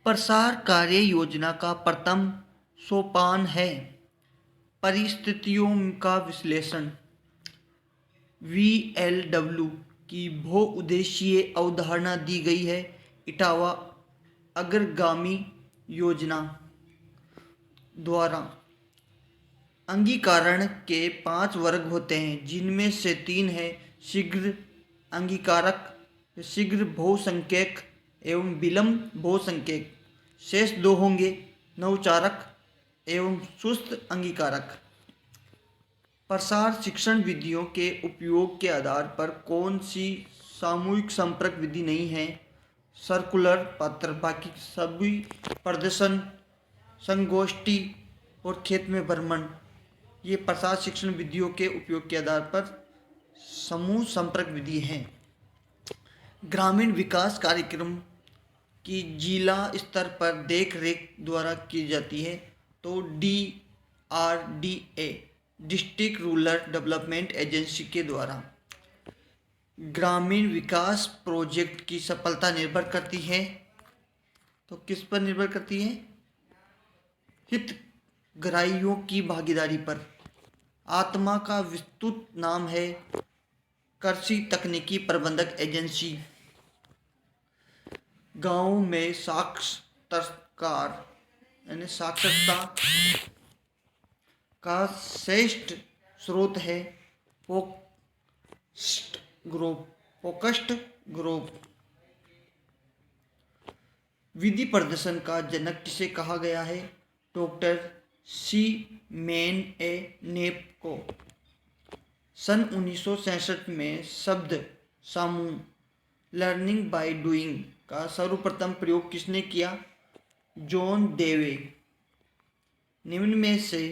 प्रसार कार्य योजना का प्रथम सोपान है परिस्थितियों का विश्लेषण। VLW की बहुउद्देशीय अवधारणा दी गई है। इटावा अग्रगामी योजना द्वारा अंगीकारण के 5 वर्ग होते हैं, जिनमें से 3 हैं शीघ्र अंगीकारक, शीघ्र बहुसंख्यक एवं विलंब बहुसंख्यक। शेष 2 होंगे नवचारक एवं सुस्त अंगीकारक। प्रसार शिक्षण विधियों के उपयोग के आधार पर कौन सी सामूहिक संपर्क विधि नहीं है? सर्कुलर पत्र, बाकी सभी प्रदर्शन, संगोष्ठी और खेत में भ्रमण, ये प्रसार शिक्षण विधियों के उपयोग के आधार पर समूह संपर्क विधि हैं। ग्रामीण विकास कार्यक्रम की जिला स्तर पर देख रेख द्वारा की जाती है, तो DRDA district rural development agency के द्वारा। ग्रामीण विकास प्रोजेक्ट की सफलता निर्भर करती है, तो किस पर निर्भर करती है? हितग्राहियों की भागीदारी पर। आत्मा का विस्तृत नाम है कृषि तकनीकी प्रबंधक एजेंसी। गांव में साक्षरकार यानी साक्षरता का श्रेष्ठ स्रोत है फोकस्ड ग्रुप। विधि प्रदर्शन का जनक किसे कहा गया है? डॉक्टर सी मैन ए नेप को। सन 1966 में शब्द समूह लर्निंग बाय डूइंग का सर्वप्रथम प्रयोग किसने किया? जॉन डेवे। निम्न में से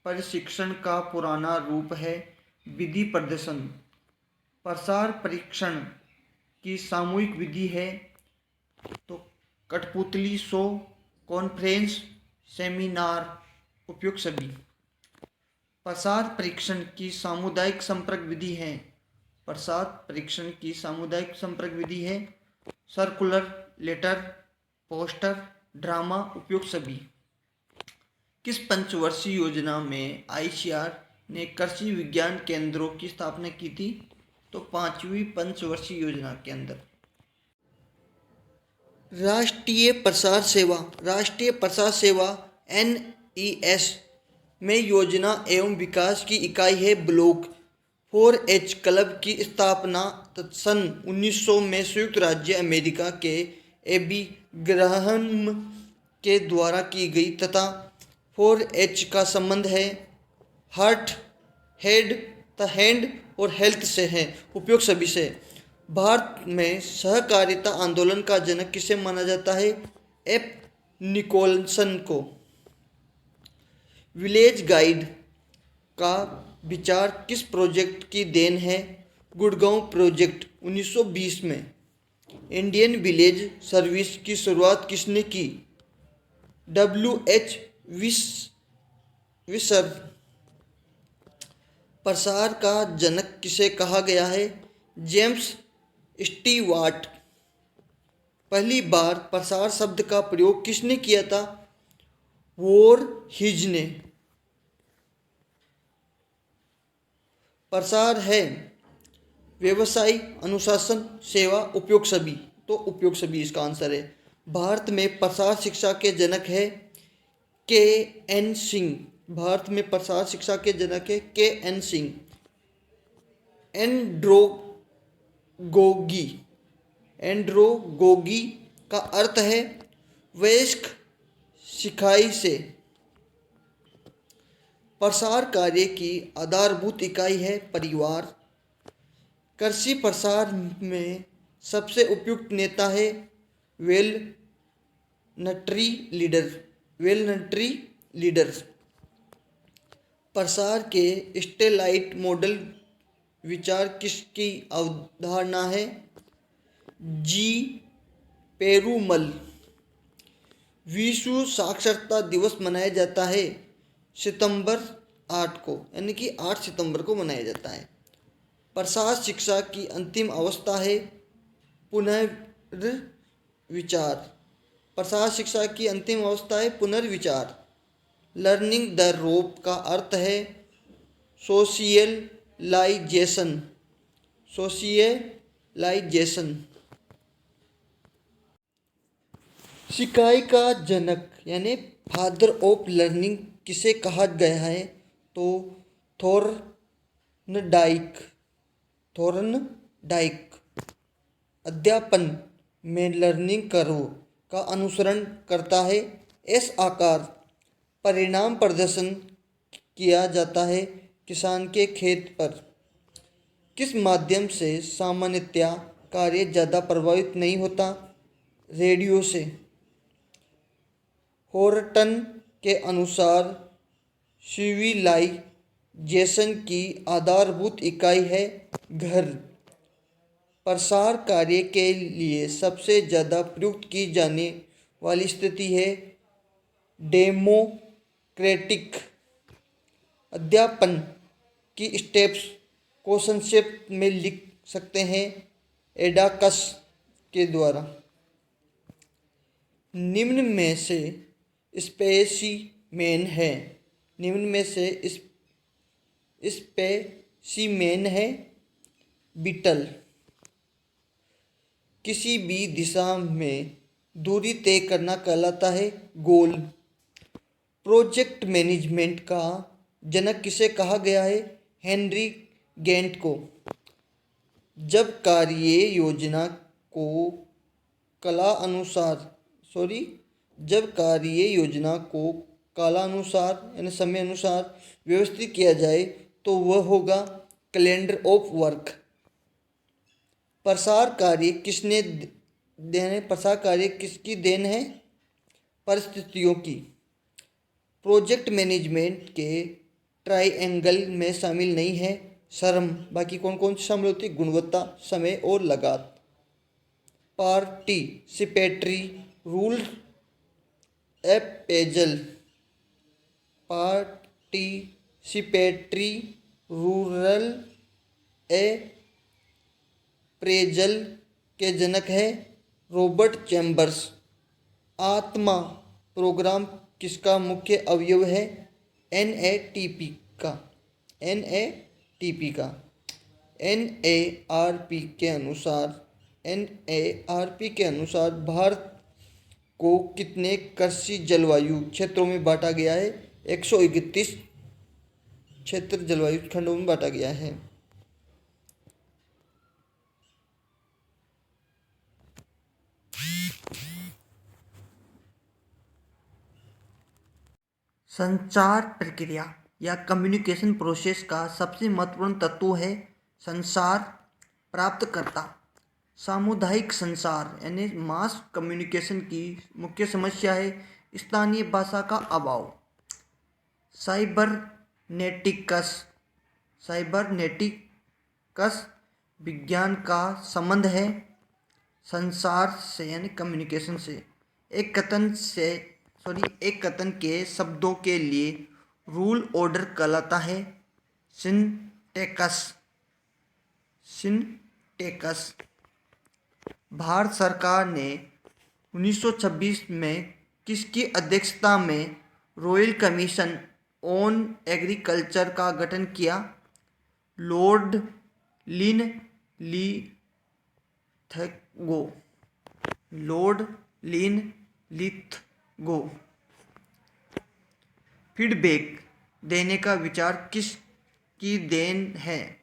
प्रशिक्षण का पुराना रूप है विधि प्रदर्शन। प्रसार परीक्षण की सामूहिक विधि है, तो कठपुतली शो, कॉन्फ्रेंस, सेमिनार, उपयुक्त सभी। प्रसार परीक्षण की सामुदायिक संपर्क विधि है। प्रसार परीक्षण की सामुदायिक संपर्क विधि है सर्कुलर, लेटर, पोस्टर, ड्रामा, उपयुक्त सभी। किस पंचवर्षीय योजना में ICR ने कृषि विज्ञान केंद्रों की स्थापना की थी? तो 5वीं पंचवर्षीय योजना के अंदर। राष्ट्रीय प्रसार सेवा NES में योजना एवं विकास की इकाई है ब्लॉक। 4H क्लब की स्थापना सन 1900 में संयुक्त राज्य अमेरिका के एबी ग्राहम के द्वारा की गई तथा 4H का संबंध है हार्ट, हेड, द हैंड और हेल्थ से है, उपयोग सभी से। भारत में सहकारिता आंदोलन का जनक किसे माना जाता है? F निकोलसन को। विलेज गाइड का विचार किस प्रोजेक्ट की देन है? गुड़गांव प्रोजेक्ट 1920 में। इंडियन विलेज सर्विस की शुरुआत किसने की? WH विसर। प्रसार का जनक किसे कहा गया है? जेम्स स्टीवार्ट। पहली बार प्रसार शब्द का प्रयोग किसने किया था? वोरहिज ने। प्रसार है व्यवसाय, अनुशासन, सेवा, उपयोग सभी, तो उपयोग सभी इसका आंसर है। भारत में प्रसार शिक्षा के जनक है KN सिंह। भारत में प्रसार शिक्षा के जनक है KN सिंह। एंड्रोगोगी का अर्थ है वयस्क सिखाई से। प्रसार कार्य की आधारभूत इकाई है परिवार। कृषि प्रसार में सबसे उपयुक्त नेता है वेलनटरी लीडर। प्रसार के स्टेलाइट मॉडल विचार किसकी अवधारणा है? G पेरूमल। विश्व साक्षरता दिवस मनाया जाता है सितंबर 8 को, यानी कि 8 सितंबर को मनाया जाता है। प्रसार शिक्षा की अंतिम अवस्था है पुनर्विचार। प्रसार शिक्षा की अंतिम अवस्था है पुनर्विचार। लर्निंग द रोप का अर्थ है सोशियलाइजेशन। सोशियलाइजेशन। सिकाई का जनक यानी फादर ऑफ लर्निंग किसे कहा गया है? तो थोर्नडाइक। थोर्नडाइक। अध्यापन में लर्निंग कर्व का अनुसरण करता है। एस आकार परिणाम प्रदर्शन किया जाता है किसान के खेत पर। किस माध्यम से सामान्यतया कार्य ज़्यादा प्रभावित नहीं होता? रेडियो से। होर्टन के अनुसार सिविलाइजेशन की आधारभूत इकाई है घर। प्रसार कार्य के लिए सबसे ज़्यादा प्रयुक्त की जाने वाली स्थिति है डेमोक्रेटिक। अध्यापन की स्टेप्स को संक्षेप में लिख सकते हैं एडाकस के द्वारा। निम्न में से स्पेसिमेन है। निम्न में से स्पेसिमेन है बीटल। किसी भी दिशा में दूरी तय करना कहलाता है गोल। प्रोजेक्ट मैनेजमेंट का जनक किसे कहा गया है? हेनरी गेंट को। जब कार्य योजना को कालानुसार यानी समय अनुसार व्यवस्थित किया जाए तो वह होगा कैलेंडर ऑफ वर्क। प्रसार कार्य किसने देन है? प्रसार कार्य किसकी देन है? परिस्थितियों की। प्रोजेक्ट मैनेजमेंट के ट्राइएंगल में शामिल नहीं है श्रम। बाकी कौन कौन सी शामिल होती है? गुणवत्ता, समय और लागत। Participatory rule appraisal. Participatory rural appraisal के जनक है रॉबर्ट चैम्बर्स। आत्मा प्रोग्राम किसका मुख्य अवयव है? एनएटीपी का। एनएआरपी के अनुसार भारत को कितने कृषि जलवायु क्षेत्रों में बांटा गया है? 131 क्षेत्र जलवायु खंडों में बांटा गया है। संचार प्रक्रिया या कम्युनिकेशन प्रोसेस का सबसे महत्वपूर्ण तत्व है संचार प्राप्तकर्ता। सामुदायिक संचार यानी मास कम्युनिकेशन की मुख्य समस्या है स्थानीय भाषा का अभाव। साइबरनेटिक्स विज्ञान का संबंध है संचार से यानी कम्युनिकेशन से। एक कथन के शब्दों के लिए रूल ऑर्डर कहलाता है सिंटैक्स। भारत सरकार ने 1926 में किसकी अध्यक्षता में रॉयल कमीशन ऑन एग्रीकल्चर का गठन किया? Lord Linlithgow. फीडबैक देने का विचार किस की देन है?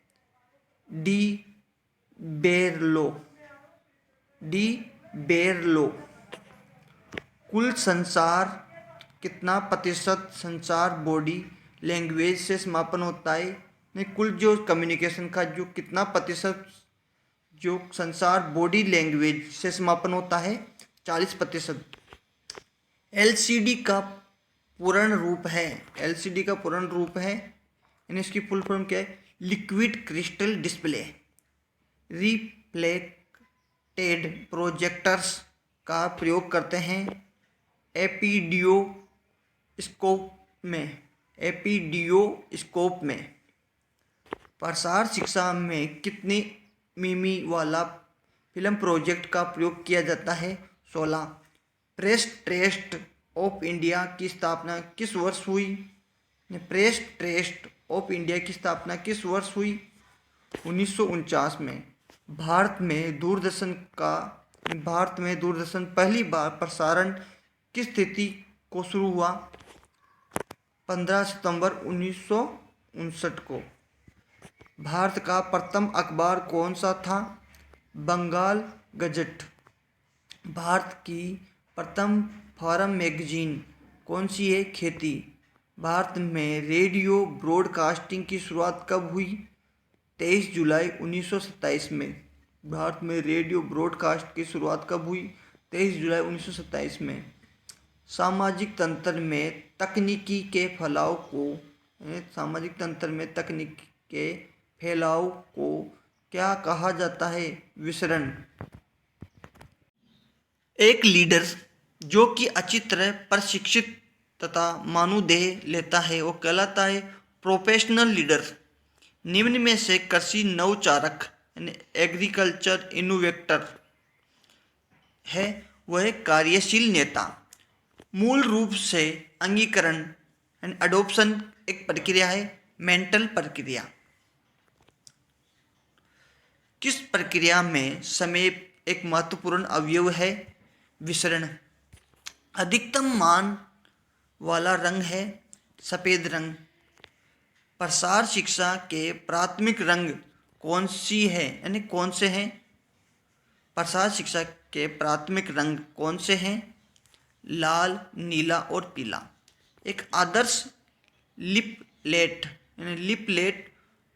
डी बेरलो। कुल संचार कितना प्रतिशत संचार बॉडी लैंग्वेज से समापन होता है? नहीं, कुल जो कम्युनिकेशन का जो कितना प्रतिशत जो संचार बॉडी लैंग्वेज से समापन होता है? 40%। एलसीडी का पूर्ण रूप है यानी इसकी फुल फॉर्म क्या है? Liquid crystal display. Reflected projectors का प्रयोग करते हैं एपीडियोस्कोप में। प्रसार शिक्षा में कितनी मिमी वाला फिल्म प्रोजेक्ट का प्रयोग किया जाता है? 16। प्रेस ट्रस्ट ऑफ इंडिया की स्थापना किस वर्ष हुई? प्रेस ट्रस्ट ऑफ इंडिया की स्थापना किस वर्ष हुई? 1949 में। भारत में दूरदर्शन पहली बार प्रसारण किस तिथि को शुरू हुआ? 15 सितंबर 1959 को। भारत का प्रथम अखबार कौन सा था? बंगाल गजट। भारत की प्रथम फॉरेन मैगजीन कौन सी है? खेती। भारत में रेडियो ब्रॉडकास्टिंग की शुरुआत कब हुई? 23 जुलाई 1927 में। भारत में रेडियो ब्रॉडकास्ट की शुरुआत कब हुई? 23 जुलाई 1927 में। सामाजिक तंत्र में तकनीकी के फैलाव को क्या कहा जाता है? विसरण। एक लीडर जो कि अच्छी तरह प्रशिक्षित तथा मानदेय लेता है वो कहलाता है प्रोफेशनल लीडर। निम्न में से कृषि नवचारक एग्रीकल्चर इनोवेटर है वह कार्यशील नेता। मूल रूप से अंगीकरण अडोप्शन एक प्रक्रिया है, मेंटल प्रक्रिया। किस प्रक्रिया में समय एक महत्वपूर्ण अवयव है? विसरण। अधिकतम मान वाला रंग है सफ़ेद रंग। प्रसार शिक्षा के प्राथमिक रंग कौन से हैं? प्रसार शिक्षा के प्राथमिक रंग कौन से हैं? लाल, नीला और पीला। एक आदर्श लिपलेट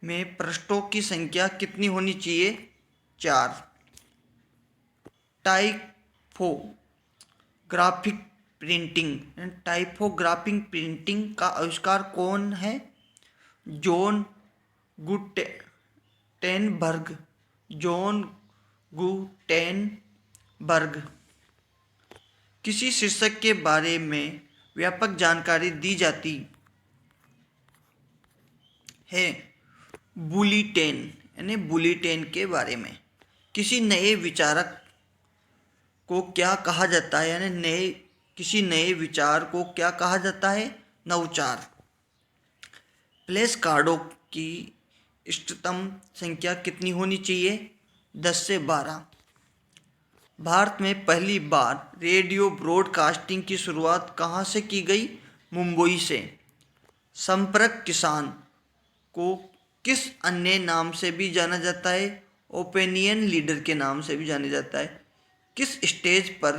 में पृष्ठों की संख्या कितनी होनी चाहिए? 4। टाइपोग्राफिक प्रिंटिंग का आविष्कार कौन है? John Gutenberg. किसी शीर्षक के बारे में व्यापक जानकारी दी जाती है बुलेटिन के बारे में। किसी नए विचारक को क्या कहा जाता है? किसी नए विचार को क्या कहा जाता है? नवचार। प्लेस कार्डों की इष्टतम संख्या कितनी होनी चाहिए? 10 से 12। भारत में पहली बार रेडियो ब्रॉडकास्टिंग की शुरुआत कहाँ से की गई? मुंबई से। संपर्क किसान को किस अन्य नाम से भी जाना जाता है? ओपिनियन लीडर के नाम से भी जाना जाता है। किस स्टेज पर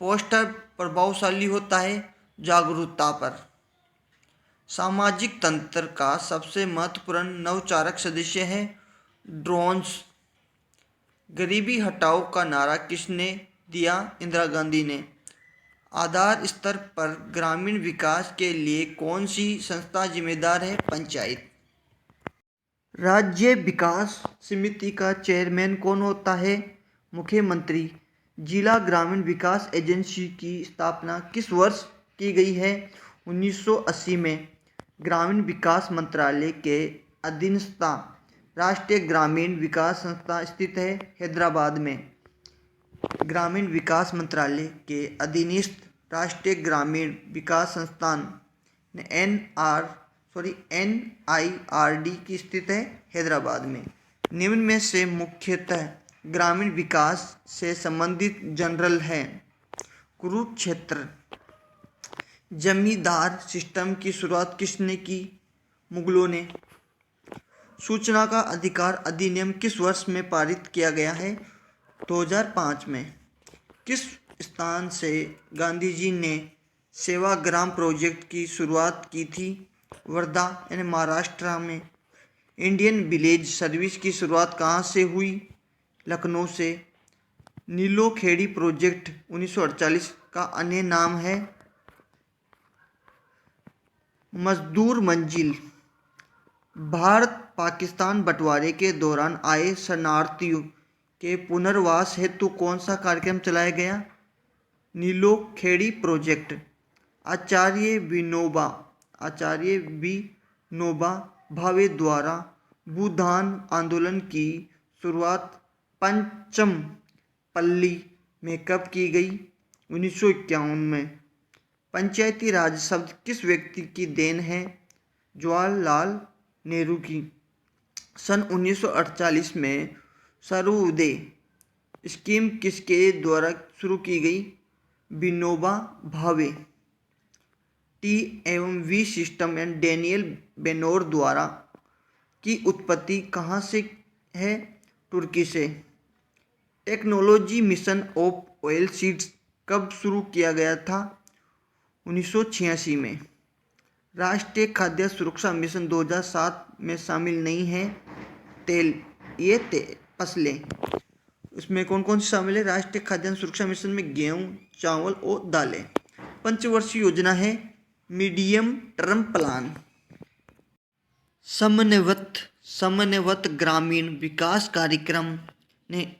पोस्टर प्रभावशाली होता है? जागरूकता पर। सामाजिक तंत्र का सबसे महत्वपूर्ण नवचारक सदस्य है ड्रोन्स। गरीबी हटाओ का नारा किसने दिया? इंदिरा गांधी ने। आधार स्तर पर ग्रामीण विकास के लिए कौन सी संस्था जिम्मेदार है? पंचायत। राज्य विकास समिति का चेयरमैन कौन होता है? मुख्यमंत्री। जिला ग्रामीण विकास एजेंसी की स्थापना किस वर्ष की गई है? 1980 में। ग्रामीण विकास मंत्रालय के अधीनस्थ राष्ट्रीय ग्रामीण विकास संस्थान स्थित है हैदराबाद में। ग्रामीण विकास मंत्रालय के अधीनस्थ राष्ट्रीय ग्रामीण विकास संस्थान NIRD की स्थित है हैदराबाद में। निम्न में से मुख्यतः ग्रामीण विकास से संबंधित जनरल हैं। कुरुक्षेत्र। जमींदार सिस्टम की शुरुआत किसने की? मुगलों ने। सूचना का अधिकार अधिनियम किस वर्ष में पारित किया गया है? 2005 में। किस स्थान से गांधी जी ने सेवाग्राम प्रोजेक्ट की शुरुआत की थी? वर्धा महाराष्ट्र में। इंडियन विलेज सर्विस की शुरुआत कहाँ से हुई? लखनऊ से। नीलोखेड़ी प्रोजेक्ट 1948 का अन्य नाम है मजदूर मंजिल। भारत पाकिस्तान बंटवारे के दौरान आए शरणार्थियों के पुनर्वास हेतु कौन सा कार्यक्रम चलाया गया? नीलोखेड़ी प्रोजेक्ट। आचार्य विनोबा भावे द्वारा भूदान आंदोलन की शुरुआत पंचमपल्ली में कब की गई? 1951 में। पंचायती राज शब्द किस व्यक्ति की देन है? जवाहरलाल नेहरू की। सन 1948 में सर्वोदय स्कीम किसके द्वारा शुरू की गई? विनोबा भावे। टी एवं वी सिस्टम एंड डैनियल बेनोर द्वारा की उत्पत्ति कहाँ से है? तुर्की से। Technology mission of oil seeds कब शुरू किया गया था? 1986 में। राष्ट्रीय खाद्य सुरक्षा मिशन 2007 में शामिल नहीं है तेल, फसलें। इसमें कौन कौन सी शामिल है? राष्ट्रीय खाद्यान्न सुरक्षा मिशन में गेहूं, चावल और दालें। पंचवर्षीय योजना है मीडियम टर्म प्लान। समन्वित ग्रामीण विकास कार्यक्रम ने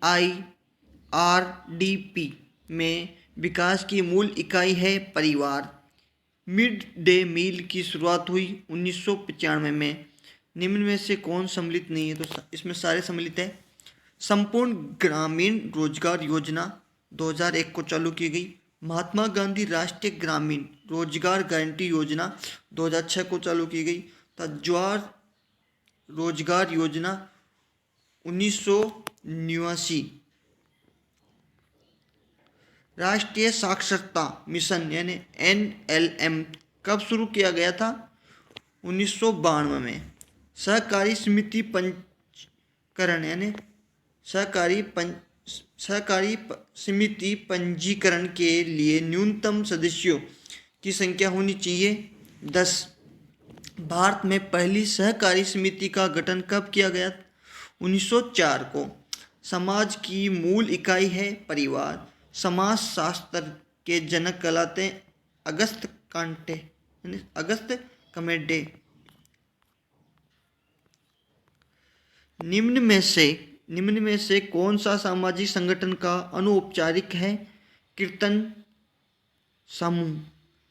IRDP में विकास की मूल इकाई है परिवार। मिड डे मील की शुरुआत हुई 1995 में। निम्न में से कौन सम्मिलित नहीं है? तो इसमें सारे सम्मिलित है। संपूर्ण ग्रामीण रोजगार योजना 2001 को चालू की गई। महात्मा गांधी राष्ट्रीय ग्रामीण रोजगार गारंटी योजना 2006 को चालू की गई। ज्वार रोजगार योजना 1989। राष्ट्रीय साक्षरता मिशन यानी NLM कब शुरू किया गया था? 1992 में। सहकारी समिति पंजीकरण यानी सहकारी समिति पंजीकरण के लिए न्यूनतम सदस्यों की संख्या होनी चाहिए 10। भारत में पहली सहकारी समिति का गठन कब किया गया? 1904 को। समाज की मूल इकाई है परिवार। समाज शास्त्र के जनक कहलाते हैं अगस्त कमेटे। निम्न में से कौन सा सामाजिक संगठन का अनौपचारिक है? कीर्तन समूह।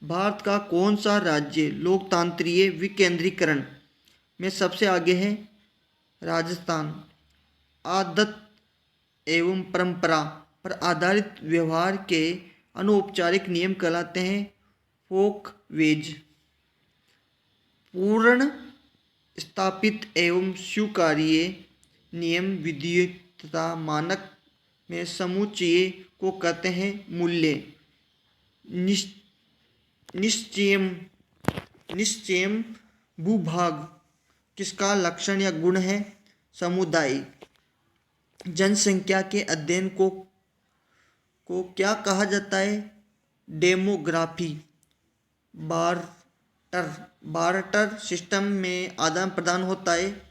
भारत का कौन सा राज्य लोकतांत्रिक विकेंद्रीकरण में सबसे आगे है? राजस्थान। आदत एवं परंपरा पर आधारित व्यवहार के अनौपचारिक नियम कहलाते हैं फोकवेज। पूर्ण स्थापित एवं स्वीकार्य नियम विधियों तथा मानक में समुच्चय को कहते हैं मूल्य। निश्चयम भूभाग किसका लक्षण या गुण है? सामुदायिक। जनसंख्या के अध्ययन को क्या कहा जाता है? डेमोग्राफी। बार्टर सिस्टम में आदान प्रदान होता है।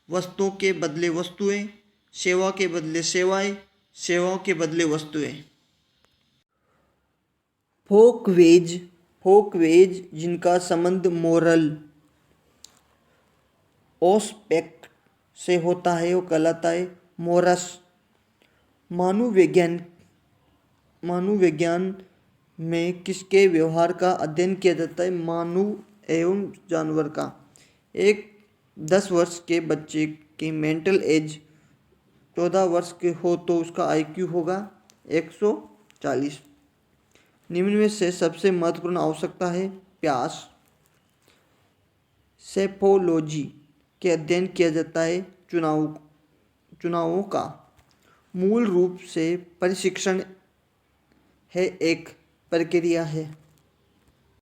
वस्तुओं के बदले वस्तुएं, सेवा के बदले सेवाएं, सेवाओं के बदले वस्तुएं। फोकवेज जिनका संबंध मोरल ऑस्पेक्ट से होता है वो कहलाता है मोरस। मानव विज्ञान में किसके व्यवहार का अध्ययन किया जाता है? मानव एवं जानवर का। एक 10 वर्ष के बच्चे की मेंटल एज 14 वर्ष के हो तो उसका IQ होगा 140। निम्न में से सबसे महत्वपूर्ण आवश्यकता है प्यास। सेफोलॉजी के अध्ययन किया जाता है चुनावों का। मूल रूप से प्रशिक्षण है एक प्रक्रिया है।